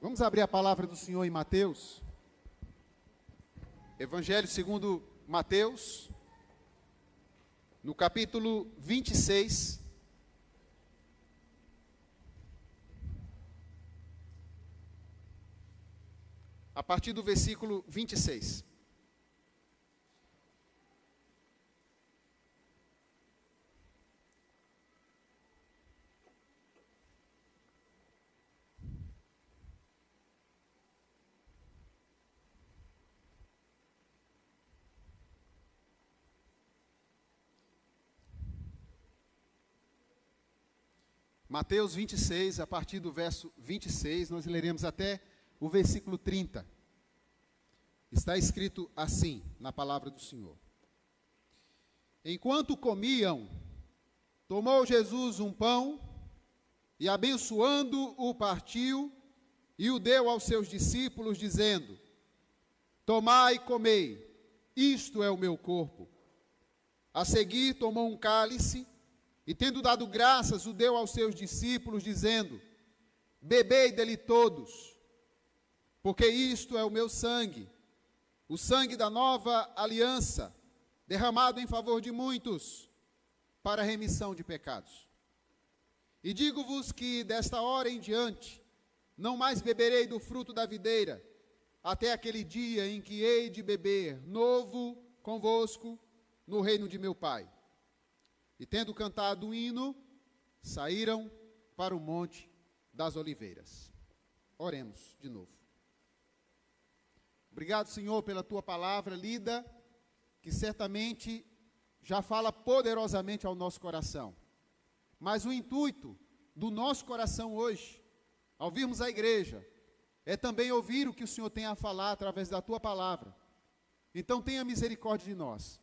Vamos abrir a palavra do Senhor em Mateus. Evangelho segundo Mateus, no capítulo 26. A partir do versículo 26. Mateus 26, a partir do verso 26, nós leremos até o versículo 30. Está escrito assim, na palavra do Senhor. Enquanto comiam, tomou Jesus um pão e, abençoando, o partiu e o deu aos seus discípulos, dizendo: Tomai e comei, isto é o meu corpo. A seguir, tomou um cálice e, tendo dado graças, o deu aos seus discípulos, dizendo: Bebei dele todos, porque isto é o meu sangue, o sangue da nova aliança, derramado em favor de muitos, para a remissão de pecados. E digo-vos que desta hora em diante, não mais beberei do fruto da videira, até aquele dia em que hei de beber novo convosco no reino de meu Pai. E tendo cantado um hino, saíram para o Monte das Oliveiras. Oremos de novo. Obrigado, Senhor, pela tua palavra lida, que certamente já fala poderosamente ao nosso coração. Mas o intuito do nosso coração hoje, ao virmos a igreja, é também ouvir o que o Senhor tem a falar através da tua palavra. Então tenha misericórdia de nós.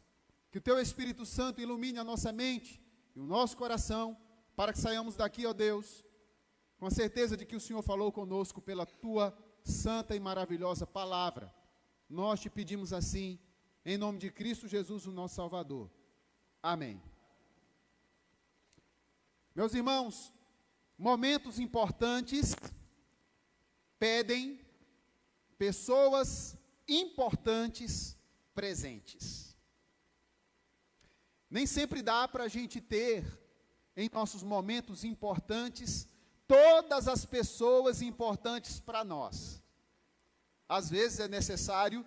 Que o teu Espírito Santo ilumine a nossa mente e o nosso coração, para que saiamos daqui, ó Deus, com a certeza de que o Senhor falou conosco pela tua santa e maravilhosa palavra. Nós te pedimos assim, em nome de Cristo Jesus, o nosso Salvador. Amém. Meus irmãos, momentos importantes pedem pessoas importantes presentes. Nem sempre dá para a gente ter, em nossos momentos importantes, todas as pessoas importantes para nós. Às vezes é necessário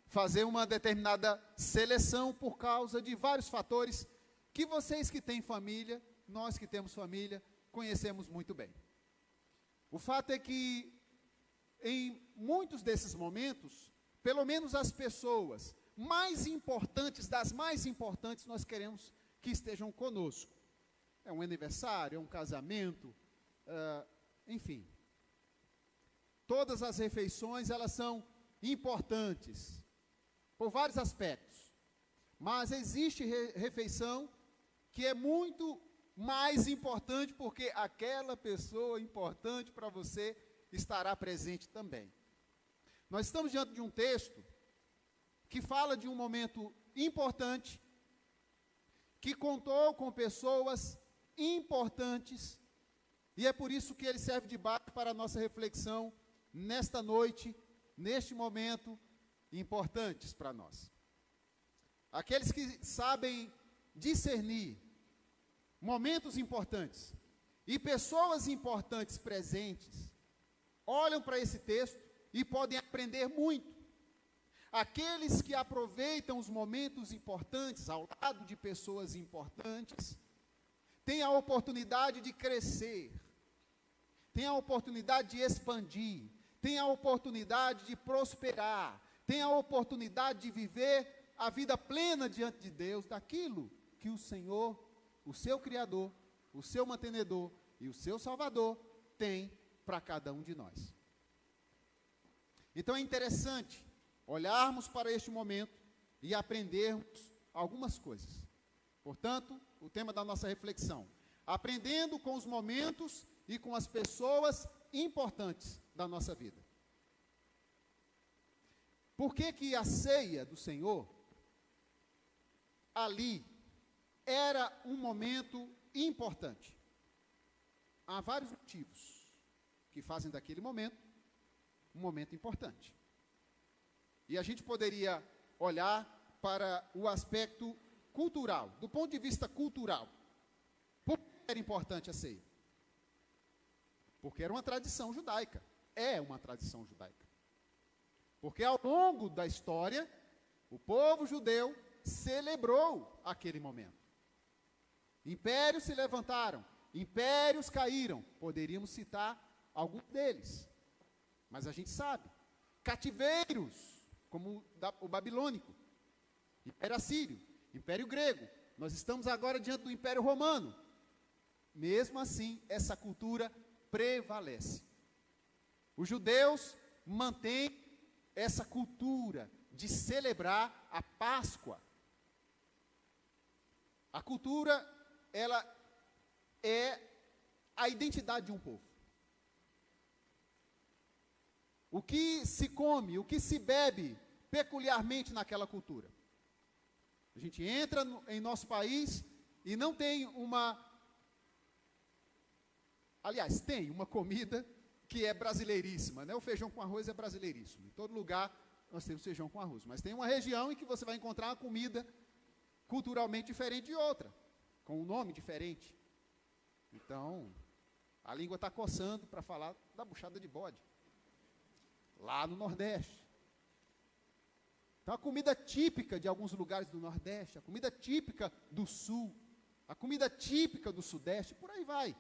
fazer uma determinada seleção por causa de vários fatores que vocês que têm família, nós que temos família, conhecemos muito bem. O fato é que, em muitos desses momentos, pelo menos as pessoas mais importantes, das mais importantes, nós queremos que estejam conosco. É um aniversário, é um casamento, enfim. Todas as refeições, elas são importantes, por vários aspectos. Mas existe refeição que é muito mais importante, porque aquela pessoa importante para você estará presente também. Nós estamos diante de um texto que fala de um momento importante, que contou com pessoas importantes, e é por isso que ele serve de base para a nossa reflexão nesta noite, neste momento, importantes para nós. Aqueles que sabem discernir momentos importantes e pessoas importantes presentes, olham para esse texto e podem aprender muito. Aqueles que aproveitam os momentos importantes ao lado de pessoas importantes, têm a oportunidade de crescer, têm a oportunidade de expandir, têm a oportunidade de prosperar, têm a oportunidade de viver a vida plena diante de Deus, daquilo que o Senhor, o seu Criador, o seu mantenedor e o seu Salvador tem para cada um de nós. Então é interessante olharmos para este momento e aprendermos algumas coisas. Portanto, o tema da nossa reflexão: aprendendo com os momentos e com as pessoas importantes da nossa vida. Por que que a ceia do Senhor, ali, era um momento importante? Há vários motivos que fazem daquele momento um momento importante. E a gente poderia olhar para o aspecto cultural, do ponto de vista cultural. Por que era importante a ceia? Porque era uma tradição judaica. É uma tradição judaica. Porque ao longo da história, o povo judeu celebrou aquele momento. Impérios se levantaram, impérios caíram. Poderíamos citar alguns deles. Mas a gente sabe. Cativeiros, como o babilônico, Império Assírio, Império Grego. Nós estamos agora diante do Império Romano. Mesmo assim, essa cultura prevalece. Os judeus mantêm essa cultura de celebrar a Páscoa. A cultura, ela é a identidade de um povo. O que se come, o que se bebe peculiarmente naquela cultura. A gente entra em nosso país e não tem aliás, tem uma comida que é brasileiríssima, né? O feijão com arroz é brasileiríssimo. Em todo lugar nós temos feijão com arroz. Mas tem uma região em que você vai encontrar uma comida culturalmente diferente de outra, com um nome diferente. Então, a língua está coçando para falar da buchada de bode, lá no Nordeste. Então, a comida típica de alguns lugares do Nordeste, a comida típica do Sul, a comida típica do Sudeste, por aí vai.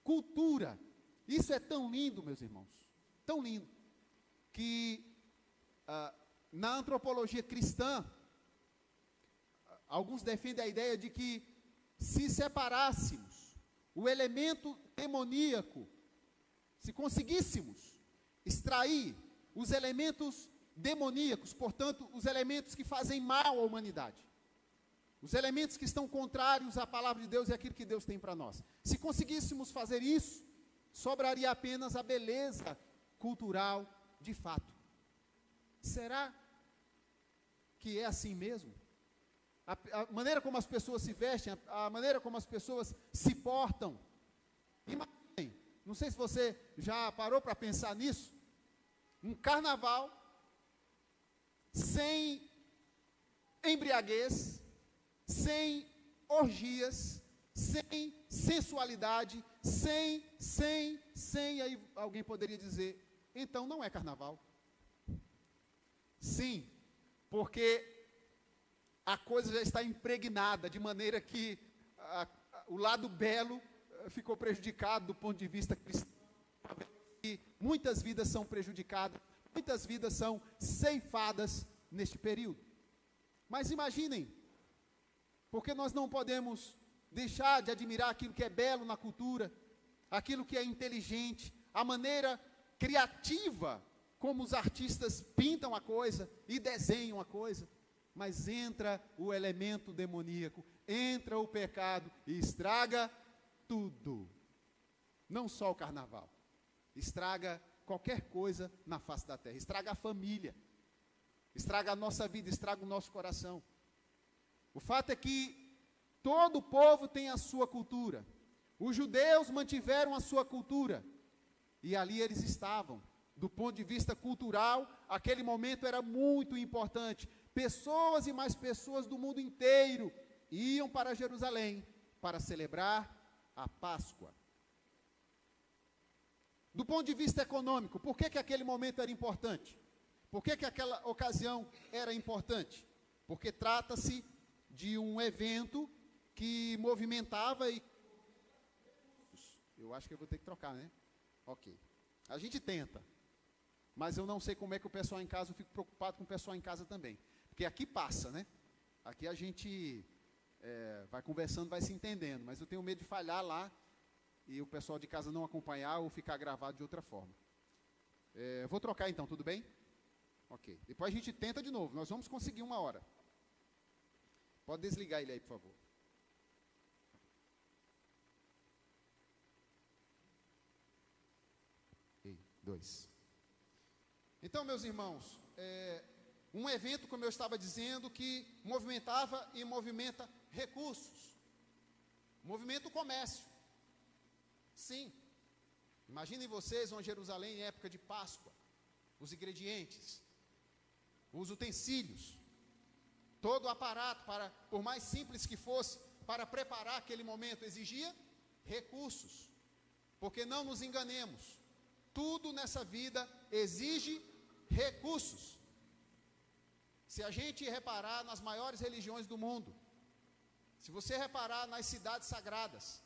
Cultura. Isso é tão lindo, meus irmãos, tão lindo, que na antropologia cristã, alguns defendem a ideia de que se separássemos o elemento demoníaco, se conseguíssemos extrair os elementos demoníacos, portanto, os elementos que fazem mal à humanidade, os elementos que estão contrários à palavra de Deus e àquilo que Deus tem para nós, se conseguíssemos fazer isso, sobraria apenas a beleza cultural de fato. Será que é assim mesmo? A maneira como as pessoas se vestem, a maneira como as pessoas se portam. Imaginem, não sei se você já parou para pensar nisso, um carnaval sem embriaguez, sem orgias, sem sensualidade, sem, aí alguém poderia dizer, então não é carnaval. Sim, porque a coisa já está impregnada, de maneira que o lado belo ficou prejudicado do ponto de vista cristão. E muitas vidas são prejudicadas, muitas vidas são ceifadas neste período. Mas imaginem, porque nós não podemos deixar de admirar aquilo que é belo na cultura, aquilo que é inteligente, a maneira criativa como os artistas pintam a coisa e desenham a coisa, mas entra o elemento demoníaco, entra o pecado e estraga tudo. Não só o carnaval, estraga qualquer coisa na face da terra, estraga a família, estraga a nossa vida, estraga o nosso coração. O fato é que todo o povo tem a sua cultura. Os judeus mantiveram a sua cultura. E ali eles estavam. Do ponto de vista cultural, aquele momento era muito importante. Pessoas e mais pessoas do mundo inteiro iam para Jerusalém para celebrar a Páscoa. Do ponto de vista econômico, por que aquele momento era importante? Por que aquela ocasião era importante? Porque trata-se de um evento que movimentava e... Eu acho que eu vou ter que trocar, né? Ok. A gente tenta, mas eu não sei como é que o pessoal em casa, eu fico preocupado com o pessoal em casa também. Porque aqui passa, né? Aqui a gente vai conversando, vai se entendendo, mas eu tenho medo de falhar lá e o pessoal de casa não acompanhar ou ficar gravado de outra forma. Vou trocar então, tudo bem? Ok. Depois a gente tenta de novo, nós vamos conseguir 1 hora. Pode desligar ele aí, por favor. 2. Então, meus irmãos, um evento, como eu estava dizendo, que movimentava e movimenta recursos. Movimenta o comércio. Sim. Imaginem vocês, vão a Jerusalém em época de Páscoa. os ingredientes, os utensílios, todo o aparato, por mais simples que fosse, para preparar aquele momento, exigia recursos. Porque não nos enganemos, tudo nessa vida exige recursos. Se a gente reparar nas maiores religiões do mundo, se você reparar nas cidades sagradas,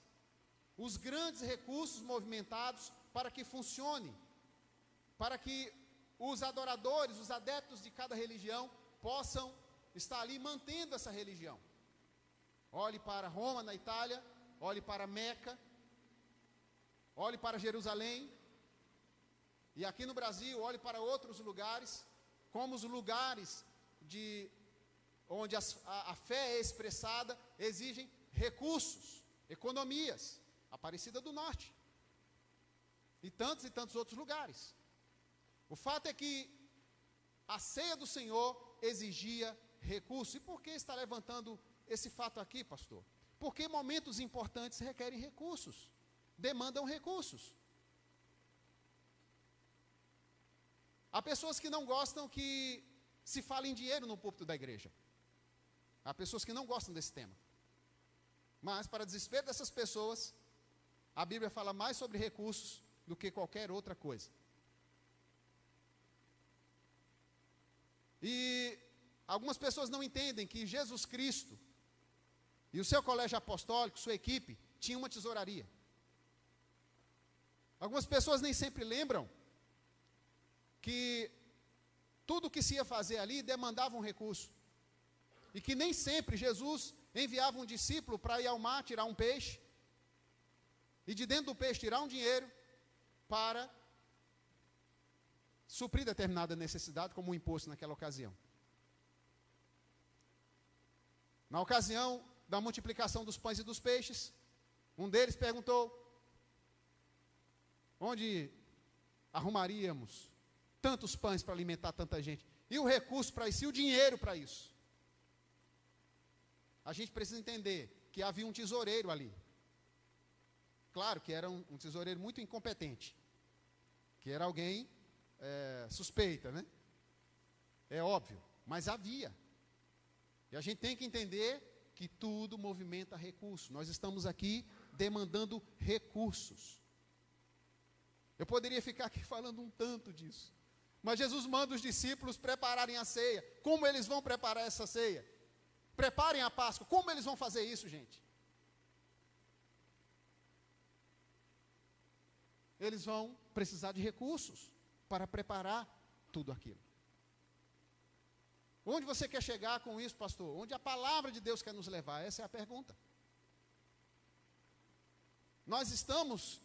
os grandes recursos movimentados para que funcione, para que os adoradores, os adeptos de cada religião possam estar ali mantendo essa religião. Olhe para Roma, na Itália, olhe para Meca, olhe para Jerusalém, e aqui no Brasil, olhe para outros lugares, como os lugares onde a fé é expressada, exigem recursos, economias. Aparecida do Norte, e tantos outros lugares. O fato é que a ceia do Senhor exigia recursos. E por que está levantando esse fato aqui, pastor? Porque momentos importantes requerem recursos, demandam recursos. Há pessoas que não gostam que se fale em dinheiro no púlpito da igreja. Há pessoas que não gostam desse tema. Mas, para desespero dessas pessoas, a Bíblia fala mais sobre recursos do que qualquer outra coisa. E algumas pessoas não entendem que Jesus Cristo e o seu colégio apostólico, sua equipe, tinham uma tesouraria. Algumas pessoas nem sempre lembram que tudo que se ia fazer ali demandava um recurso. E que nem sempre Jesus enviava um discípulo para ir ao mar tirar um peixe, e de dentro do peixe tirar um dinheiro para suprir determinada necessidade, como um imposto naquela ocasião. Na ocasião da multiplicação dos pães e dos peixes, um deles perguntou: onde arrumaríamos tantos pães para alimentar tanta gente? E o recurso para isso, e o dinheiro para isso? A gente precisa entender que havia um tesoureiro ali. Claro que era um tesoureiro muito incompetente, que era alguém suspeita, né? É óbvio, mas havia. E a gente tem que entender que tudo movimenta recursos. Nós estamos aqui demandando recursos. Eu poderia ficar aqui falando um tanto disso, mas Jesus manda os discípulos prepararem a ceia. Como eles vão preparar essa ceia? Preparem a Páscoa. Como eles vão fazer isso, gente? Eles vão precisar de recursos para preparar tudo aquilo. Onde você quer chegar com isso, pastor? Onde a palavra de Deus quer nos levar? Essa é a pergunta. Nós estamos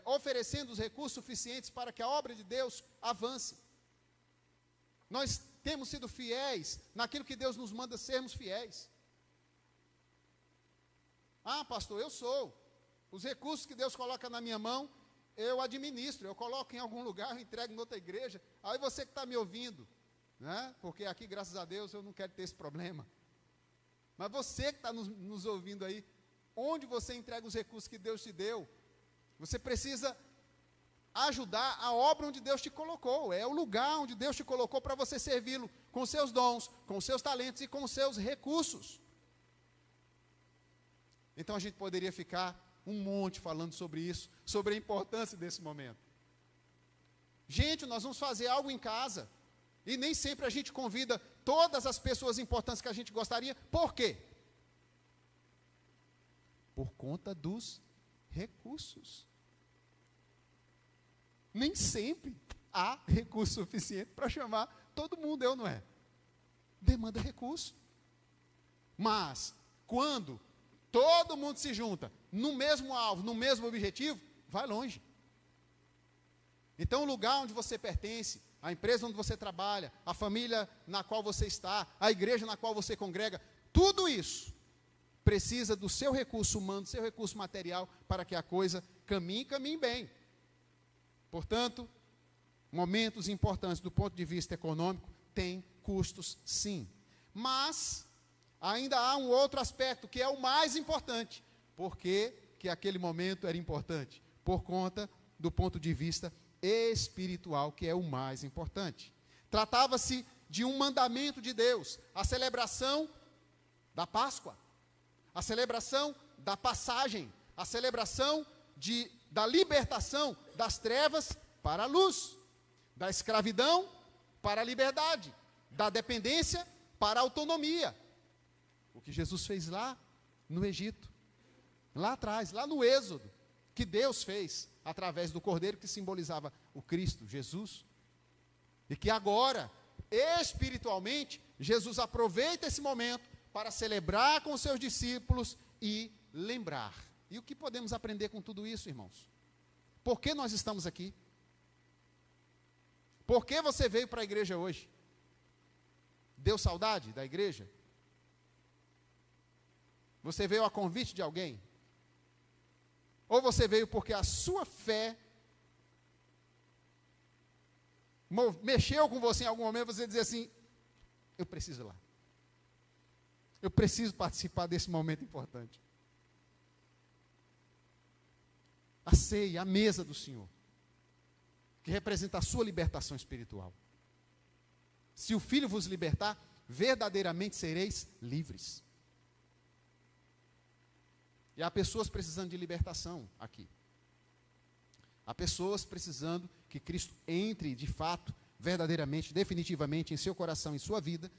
oferecendo os recursos suficientes para que a obra de Deus avance. Nós temos sido fiéis naquilo que Deus nos manda sermos fiéis. Ah, pastor, eu sou. Os recursos que Deus coloca na minha mão, eu administro, eu coloco em algum lugar, eu entrego em outra igreja. Aí você que está me ouvindo, né? Porque aqui, graças a Deus, eu não quero ter esse problema. Mas você que está nos ouvindo aí, onde você entrega os recursos que Deus te deu, você precisa ajudar a obra onde Deus te colocou. É o lugar onde Deus te colocou para você servi-lo com seus dons, com seus talentos e com seus recursos. Então a gente poderia ficar um monte falando sobre isso, sobre a importância desse momento. Gente, nós vamos fazer algo em casa, e nem sempre a gente convida todas as pessoas importantes que a gente gostaria. Por quê? Por conta dos recursos. Nem sempre há recurso suficiente para chamar todo mundo, não é? Demanda recurso. Mas, quando todo mundo se junta no mesmo alvo, no mesmo objetivo, vai longe. Então, o lugar onde você pertence, a empresa onde você trabalha, a família na qual você está, a igreja na qual você congrega, tudo isso precisa do seu recurso humano, do seu recurso material, para que a coisa caminhe bem. Portanto, momentos importantes do ponto de vista econômico têm custos, sim. Mas ainda há um outro aspecto que é o mais importante. Por que aquele momento era importante? Por conta do ponto de vista espiritual, que é o mais importante. Tratava-se de um mandamento de Deus, a celebração da Páscoa, a celebração da passagem, a celebração da libertação das trevas para a luz, da escravidão para a liberdade, da dependência para a autonomia. O que Jesus fez lá no Egito, lá atrás, lá no Êxodo, que Deus fez através do Cordeiro que simbolizava o Cristo, Jesus, e que agora, espiritualmente, Jesus aproveita esse momento para celebrar com os seus discípulos e lembrar. E o que podemos aprender com tudo isso, irmãos? Por que nós estamos aqui? Por que você veio para a igreja hoje? Deu saudade da igreja? Você veio a convite de alguém? Ou você veio porque a sua fé mexeu com você em algum momento, você dizer assim, eu preciso ir lá. Eu preciso participar desse momento importante. A ceia, a mesa do Senhor, que representa a sua libertação espiritual. Se o Filho vos libertar, verdadeiramente sereis livres. E há pessoas precisando de libertação aqui. Há pessoas precisando que Cristo entre de fato, verdadeiramente, definitivamente em seu coração, em sua vida.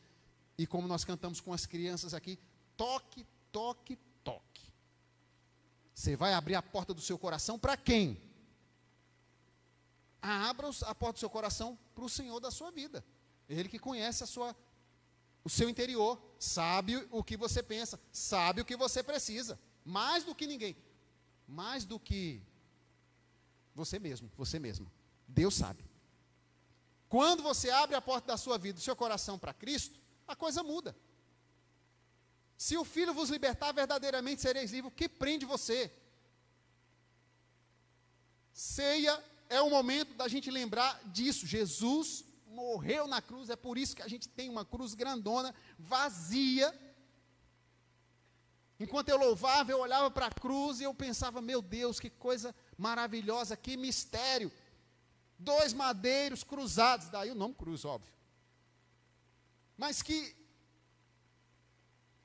E como nós cantamos com as crianças aqui, toque, toque, toque. Você vai abrir a porta do seu coração para quem? Abra a porta do seu coração para o Senhor da sua vida. Ele que conhece o seu interior, sabe o que você pensa, sabe o que você precisa. Mais do que ninguém, mais do que você mesmo, você mesma. Deus sabe. Quando você abre a porta da sua vida, do seu coração para Cristo, a coisa muda. Se o Filho vos libertar, verdadeiramente sereis livres. O que prende você? Ceia é o momento da gente lembrar disso. Jesus morreu na cruz, é por isso que a gente tem uma cruz grandona, vazia. Enquanto eu louvava, eu olhava para a cruz e eu pensava, meu Deus, que coisa maravilhosa, que mistério. 2 madeiros cruzados, daí o nome cruz, óbvio. Mas que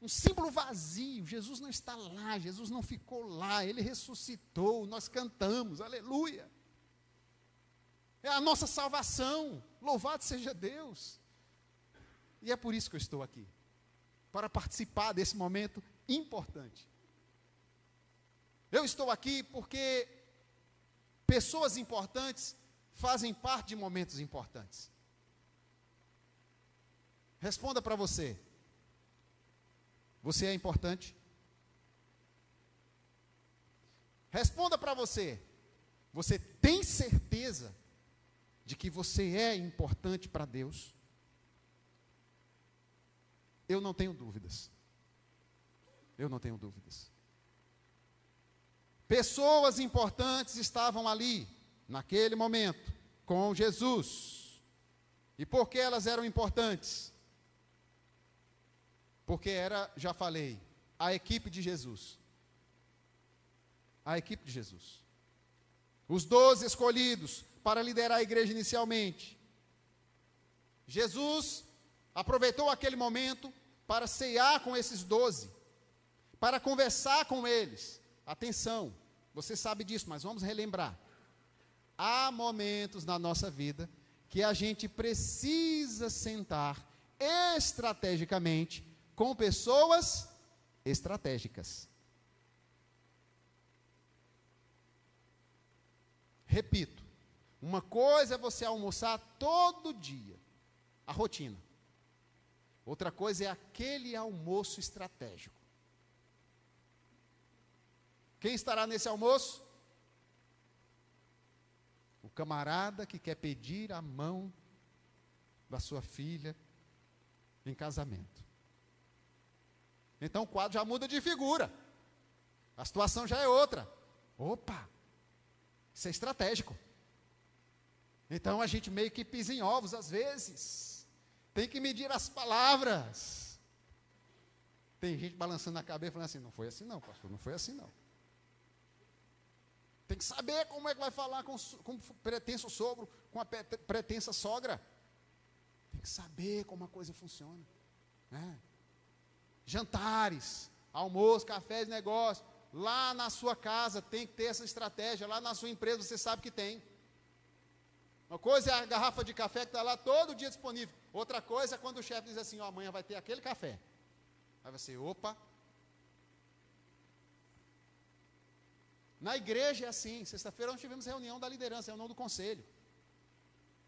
um símbolo vazio, Jesus não está lá, Jesus não ficou lá, Ele ressuscitou, nós cantamos, aleluia. É a nossa salvação, louvado seja Deus. E é por isso que eu estou aqui, para participar desse momento importante. Eu estou aqui porque pessoas importantes fazem parte de momentos importantes. Responda para você. Você é importante? Responda para você. Você tem certeza de que você é importante para Deus? Eu não tenho dúvidas. Eu não tenho dúvidas. Pessoas importantes estavam ali, naquele momento, com Jesus. E por que elas eram importantes? Porque era, já falei, a equipe de Jesus. A equipe de Jesus. Os 12 escolhidos para liderar a igreja inicialmente. Jesus aproveitou aquele momento para ceiar com esses 12. Para conversar com eles. Atenção, você sabe disso, mas vamos relembrar. Há momentos na nossa vida que a gente precisa sentar estrategicamente com pessoas estratégicas. Repito, uma coisa é você almoçar todo dia, a rotina. Outra coisa é aquele almoço estratégico. Quem estará nesse almoço? O camarada que quer pedir a mão da sua filha em casamento. Então o quadro já muda de figura. A situação já é outra. Opa, isso é estratégico. Então a gente meio que pisa em ovos às vezes. Tem que medir as palavras. Tem gente balançando a cabeça falando assim, não foi assim não, pastor, não foi assim não. Tem que saber como é que vai falar com o pretenso sogro, com a pretensa sogra. Tem que saber como a coisa funciona, né? Jantares, almoço, cafés, negócio. Lá na sua casa tem que ter essa estratégia. Lá na sua empresa você sabe que tem. Uma coisa é a garrafa de café que está lá todo dia disponível. Outra coisa é quando o chefe diz assim, ó, amanhã vai ter aquele café. Aí você, opa. Na igreja é assim. Sexta-feira nós tivemos reunião da liderança, reunião do conselho.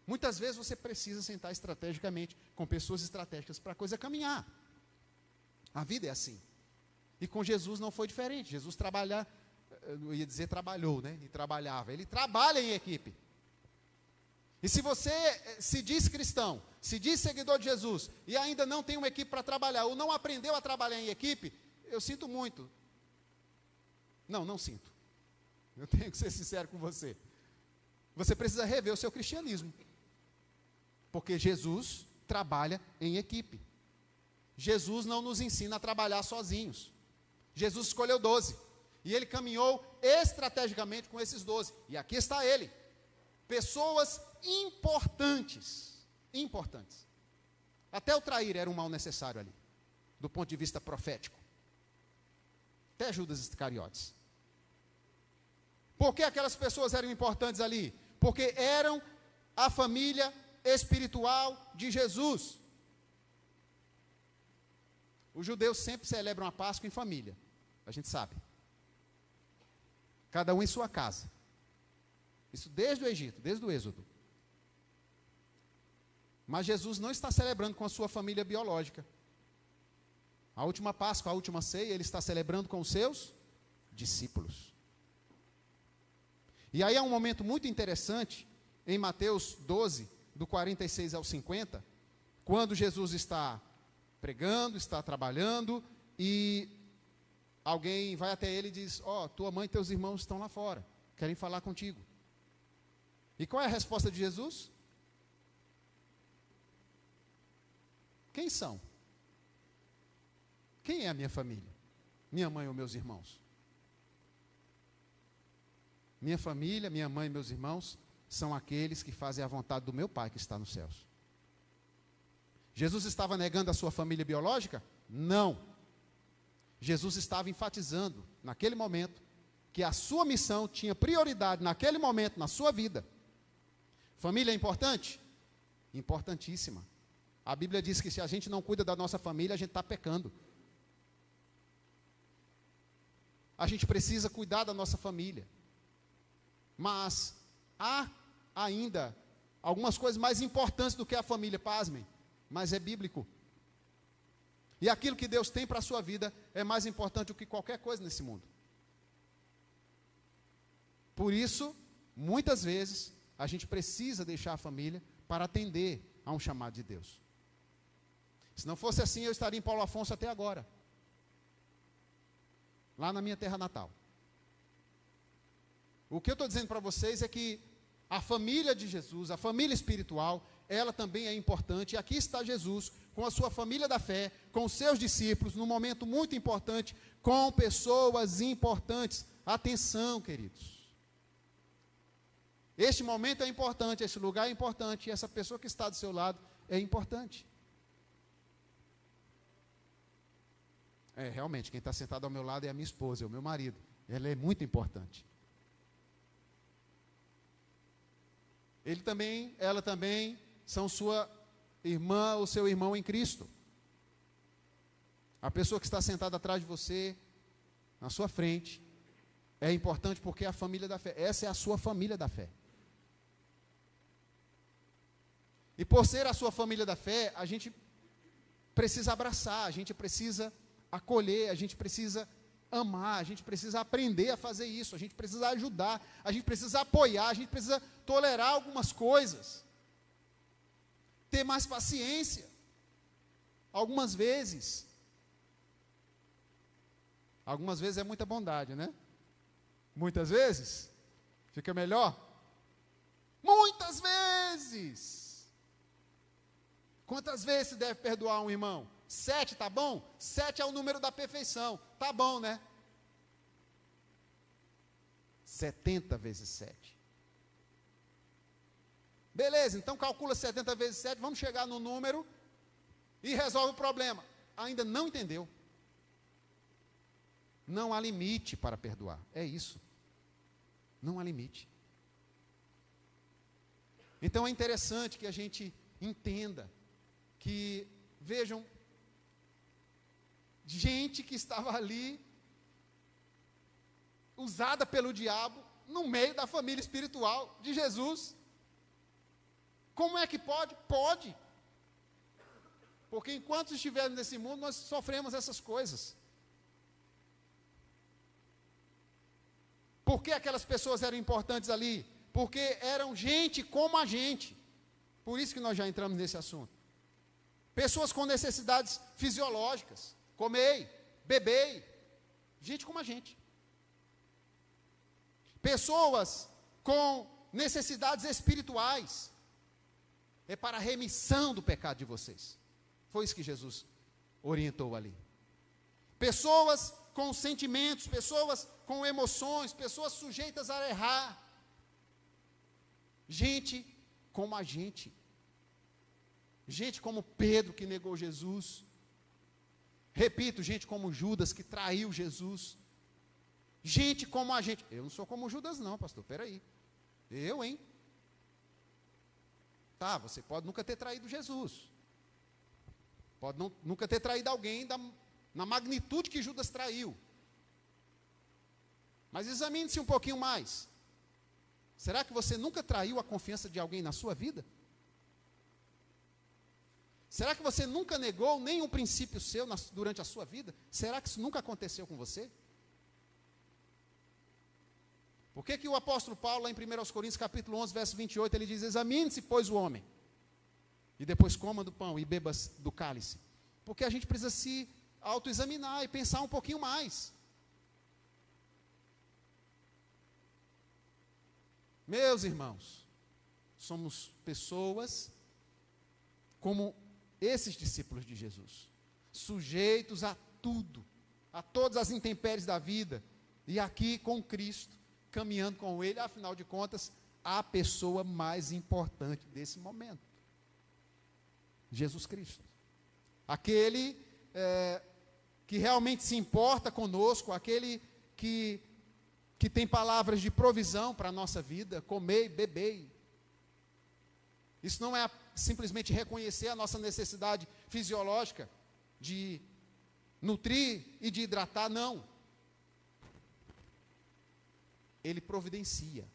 Muitas vezes você precisa sentar estrategicamente com pessoas estratégicas para a coisa caminhar. A vida é assim. E com Jesus não foi diferente. Jesus eu ia dizer trabalhou, né? E trabalhava. Ele trabalha em equipe. E se você se diz cristão, se diz seguidor de Jesus, e ainda não tem uma equipe para trabalhar, ou não aprendeu a trabalhar em equipe, eu sinto muito. Não sinto. Eu tenho que ser sincero com você. Você precisa rever o seu cristianismo. Porque Jesus trabalha em equipe. Jesus não nos ensina a trabalhar sozinhos. Jesus escolheu 12. E ele caminhou estrategicamente com esses 12. E aqui está ele. Pessoas importantes. Importantes. Até o trair era um mal necessário ali. Do ponto de vista profético. Até Judas Iscariotes. Por que aquelas pessoas eram importantes ali? Porque eram a família espiritual de Jesus. Os judeus sempre celebram a Páscoa em família. A gente sabe. Cada um em sua casa. Isso desde o Egito, desde o Êxodo. Mas Jesus não está celebrando com a sua família biológica. A última Páscoa, a última ceia, ele está celebrando com os seus discípulos. E aí há um momento muito interessante, em Mateus 12, do 46 ao 50, quando Jesus está pregando, está trabalhando, e alguém vai até ele e diz, tua mãe e teus irmãos estão lá fora, querem falar contigo. E qual é a resposta de Jesus? Quem são? Quem é a minha família? Minha mãe ou meus irmãos? Minha família, minha mãe e meus irmãos são aqueles que fazem a vontade do meu Pai que está nos céus. Jesus estava negando a sua família biológica? Não. Jesus estava enfatizando, naquele momento, que a sua missão tinha prioridade, naquele momento, na sua vida. Família é importante? Importantíssima. A Bíblia diz que se a gente não cuida da nossa família, a gente está pecando. A gente precisa cuidar da nossa família. Mas há ainda algumas coisas mais importantes do que a família, pasmem, mas é bíblico. E aquilo que Deus tem para a sua vida é mais importante do que qualquer coisa nesse mundo. Por isso, muitas vezes, a gente precisa deixar a família para atender a um chamado de Deus. Se não fosse assim, eu estaria em Paulo Afonso até agora. Lá na minha terra natal. O que eu estou dizendo para vocês é que a família de Jesus, a família espiritual, ela também é importante. E aqui está Jesus, com a sua família da fé, com os seus discípulos, num momento muito importante, com pessoas importantes. Atenção, queridos. Este momento é importante, esse lugar é importante, e essa pessoa que está do seu lado é importante. Realmente, quem está sentado ao meu lado é a minha esposa, é o meu marido. Ela é muito importante. Ela também são sua irmã ou seu irmão em Cristo. A pessoa que está sentada atrás de você, na sua frente, é importante porque é a família da fé. Essa é a sua família da fé. E por ser a sua família da fé, a gente precisa abraçar, a gente precisa acolher, a gente precisa amar, a gente precisa aprender a fazer isso, a gente precisa ajudar, a gente precisa apoiar, a gente precisa tolerar algumas coisas, ter mais paciência, algumas vezes é muita bondade, né? Muitas vezes, fica melhor? Muitas vezes! Quantas vezes se deve perdoar um irmão? 7, tá bom? 7 é o número da perfeição, tá bom, né? 70 vezes 7. Beleza, então calcula 70 vezes 7, vamos chegar no número e resolve o problema. Ainda não entendeu. Não há limite para perdoar. É isso. Não há limite. Então é interessante que a gente entenda que, vejam, gente que estava ali, usada pelo diabo, no meio da família espiritual de Jesus. Como é que pode? Pode. Porque enquanto estivermos nesse mundo, nós sofremos essas coisas. Por que aquelas pessoas eram importantes ali? Porque eram gente como a gente. Por isso que nós já entramos nesse assunto. Pessoas com necessidades fisiológicas. Comei, bebei. Gente como a gente. Pessoas com necessidades espirituais. É para a remissão do pecado de vocês. Foi isso que Jesus orientou ali. Pessoas com sentimentos, pessoas com emoções, pessoas sujeitas a errar. Gente como a gente. Gente como Pedro, que negou Jesus. Repito, gente como Judas, que traiu Jesus. Gente como a gente. Eu não sou como Judas não, pastor, peraí. Eu, hein? Tá, você pode nunca ter traído Jesus. Pode nunca ter traído alguém na magnitude que Judas traiu. Mas examine-se um pouquinho mais. Será que você nunca traiu a confiança de alguém na sua vida? Será que você nunca negou nenhum princípio seu durante a sua vida? Será que isso nunca aconteceu com você? Por que o apóstolo Paulo, lá em 1 Coríntios capítulo 11, verso 28, ele diz: examine-se, pois, o homem, e depois coma do pão e beba do cálice. Porque a gente precisa se autoexaminar e pensar um pouquinho mais. Meus irmãos, somos pessoas como esses discípulos de Jesus, sujeitos a tudo, a todas as intempéries da vida, e aqui com Cristo, caminhando com Ele, afinal de contas, a pessoa mais importante desse momento, Jesus Cristo. Aquele que realmente se importa conosco, aquele que tem palavras de provisão para a nossa vida, comei, bebei. Isso não é simplesmente reconhecer a nossa necessidade fisiológica de nutrir e de hidratar, não. Ele providencia.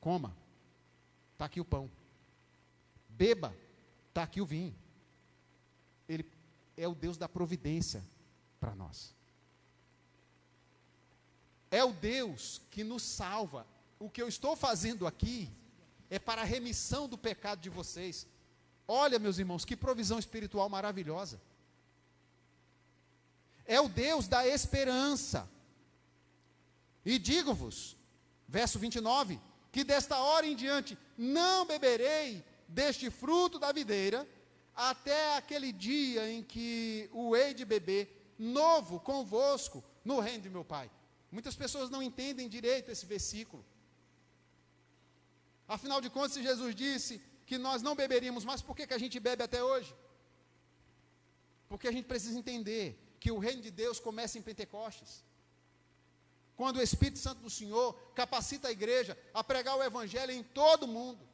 Coma, está aqui o pão. Beba, está aqui o vinho. Ele é o Deus da providência para nós. É o Deus que nos salva. O que eu estou fazendo aqui é para a remissão do pecado de vocês. Olha, meus irmãos, que provisão espiritual maravilhosa. É o Deus da esperança. E digo-vos, verso 29, que desta hora em diante não beberei deste fruto da videira, até aquele dia em que o hei de beber novo convosco no reino de meu Pai. Muitas pessoas não entendem direito esse versículo. Afinal de contas, se Jesus disse que nós não beberíamos mais, por que a gente bebe até hoje? Porque a gente precisa entender que o reino de Deus começa em Pentecostes. Quando o Espírito Santo do Senhor capacita a igreja a pregar o Evangelho em todo o mundo.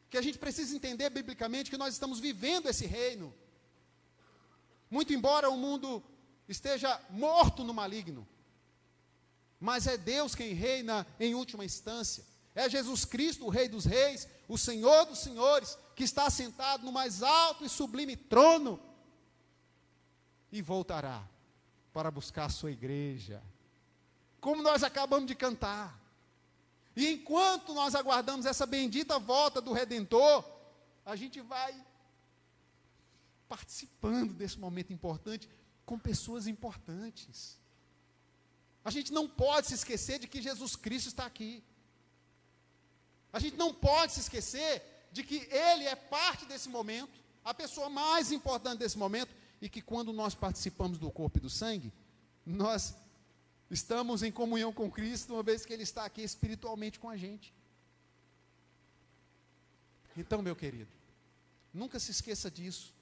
Que a gente precisa entender biblicamente que nós estamos vivendo esse reino. Muito embora o mundo esteja morto no maligno, mas é Deus quem reina em última instância. É Jesus Cristo, o Rei dos Reis, o Senhor dos Senhores, que está sentado no mais alto e sublime trono, e voltará para buscar a sua igreja, como nós acabamos de cantar. E enquanto nós aguardamos essa bendita volta do Redentor, a gente vai participando desse momento importante, com pessoas importantes. A gente não pode se esquecer de que Jesus Cristo está aqui. A gente não pode se esquecer de que Ele é parte desse momento, a pessoa mais importante desse momento, e que quando nós participamos do corpo e do sangue, nós estamos em comunhão com Cristo, uma vez que Ele está aqui espiritualmente com a gente. Então, meu querido, nunca se esqueça disso.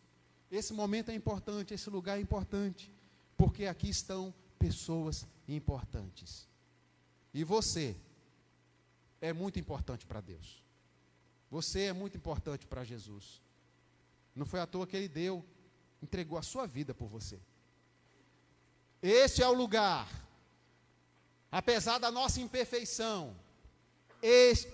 Esse momento é importante, esse lugar é importante, porque aqui estão pessoas importantes. E você é muito importante para Deus. Você é muito importante para Jesus. Não foi à toa que Ele entregou a sua vida por você. Este é o lugar, apesar da nossa imperfeição, este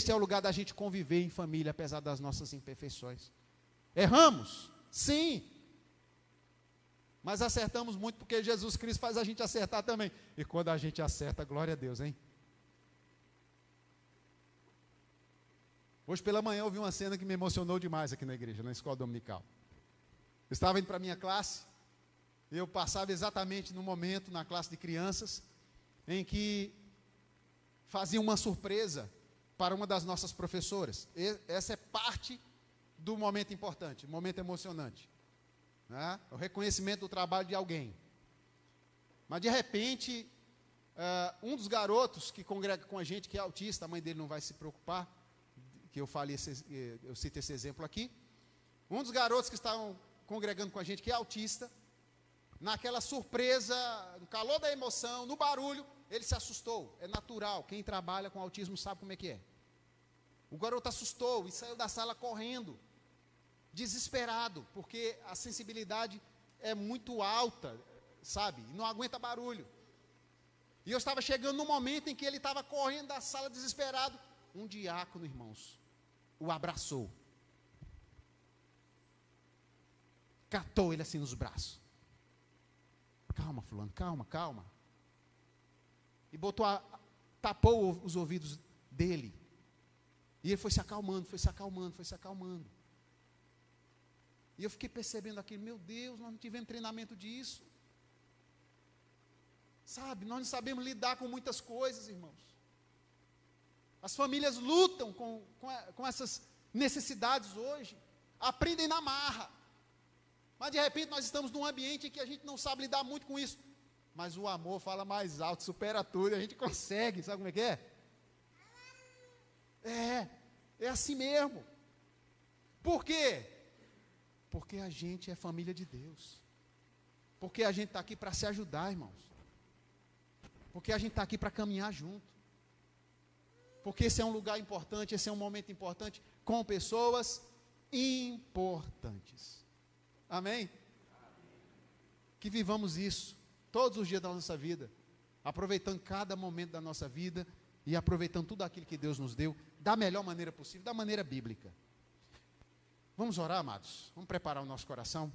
é o lugar da gente conviver em família, apesar das nossas imperfeições. Erramos? Sim. Mas acertamos muito, porque Jesus Cristo faz a gente acertar também. E quando a gente acerta, glória a Deus, hein? Hoje pela manhã eu vi uma cena que me emocionou demais aqui na igreja, na escola dominical. Eu estava indo para a minha classe, eu passava exatamente no momento, na classe de crianças, em que fazia uma surpresa para uma das nossas professoras. Essa é parte do momento importante, momento emocionante, né? O reconhecimento do trabalho de alguém. Mas de repente, um dos garotos que congrega com a gente, que é autista, a mãe dele não vai se preocupar, que eu cito esse exemplo aqui. Um dos garotos que estavam congregando com a gente, que é autista, naquela surpresa, no calor da emoção, no barulho, ele se assustou. É natural, quem trabalha com autismo sabe como é que é. O garoto assustou e saiu da sala correndo, desesperado, porque a sensibilidade é muito alta, sabe? Não aguenta barulho. E eu estava chegando no momento em que ele estava correndo da sala desesperado. Um diácono, irmãos, o abraçou. Catou ele assim nos braços. Calma, fulano, calma. E tapou os ouvidos dele. E ele foi se acalmando. E eu fiquei percebendo aquilo, meu Deus, nós não tivemos treinamento disso. Sabe, nós não sabemos lidar com muitas coisas, irmãos. As famílias lutam com essas necessidades hoje. Aprendem na marra. Mas de repente nós estamos num ambiente em que a gente não sabe lidar muito com isso. Mas o amor fala mais alto, supera tudo, e a gente consegue, sabe como é que é? É assim mesmo. Por quê? Porque a gente é família de Deus. Porque a gente está aqui para se ajudar, irmãos. Porque a gente está aqui para caminhar junto. Porque esse é um lugar importante, esse é um momento importante, com pessoas importantes. Amém? Que vivamos isso todos os dias da nossa vida, aproveitando cada momento da nossa vida e aproveitando tudo aquilo que Deus nos deu da melhor maneira possível, da maneira bíblica. Vamos orar, amados? Vamos preparar o nosso coração?